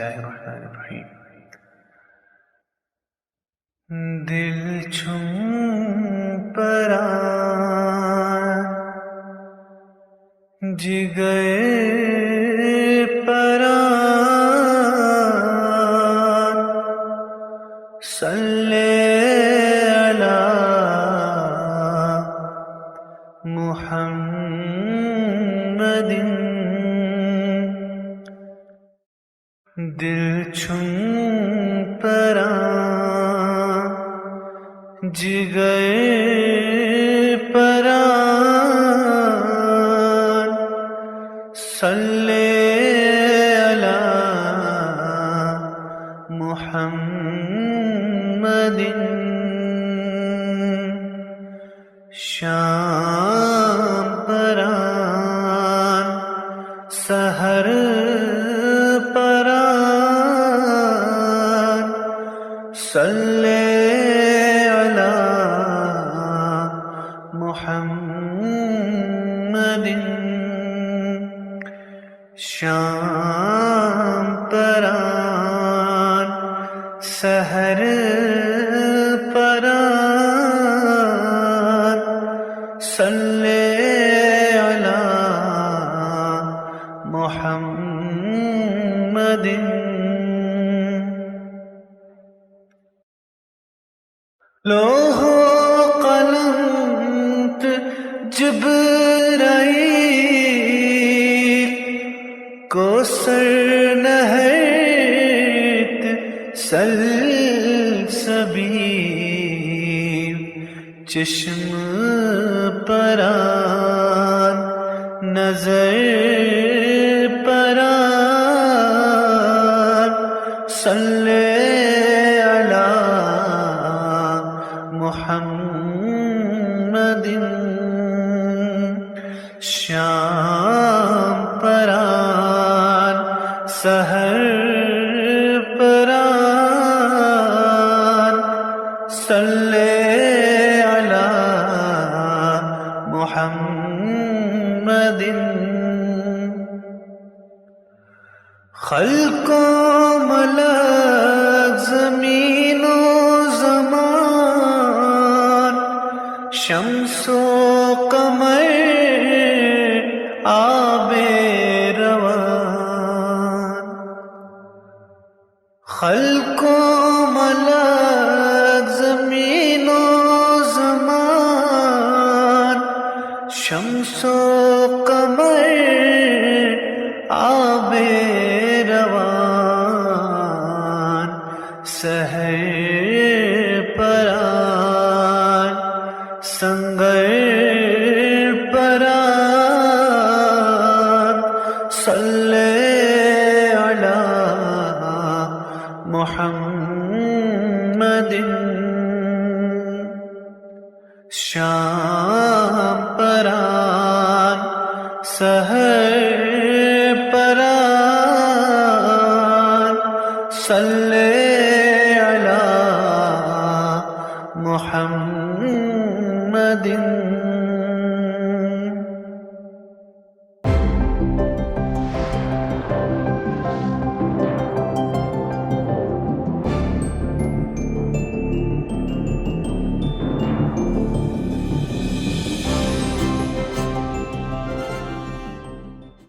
اللہ الرحمن الرحیم۔ دل چھم پران جگر پران صلی علی محمد۔ دل چھم پران جگر پران صلی علی محمد۔ شام پران سحر پران صلی علی محمد۔ شام پران سحر پران صلی علی محمد۔ لوح و قلم جبرائیل کو سرنہرت سلسبیل چشم پران نظر پران صلی علی محمد۔ شام پران سحر پران صلی علی محمد۔ خلق و ملک زمین و زمان شمس و قمر آب روان خلق و ملک زمین و زمان شمس و قمر آب روان سحر پران سنگر پران صلی علی محمد۔ شام پران سحر پران صلی علی محمد۔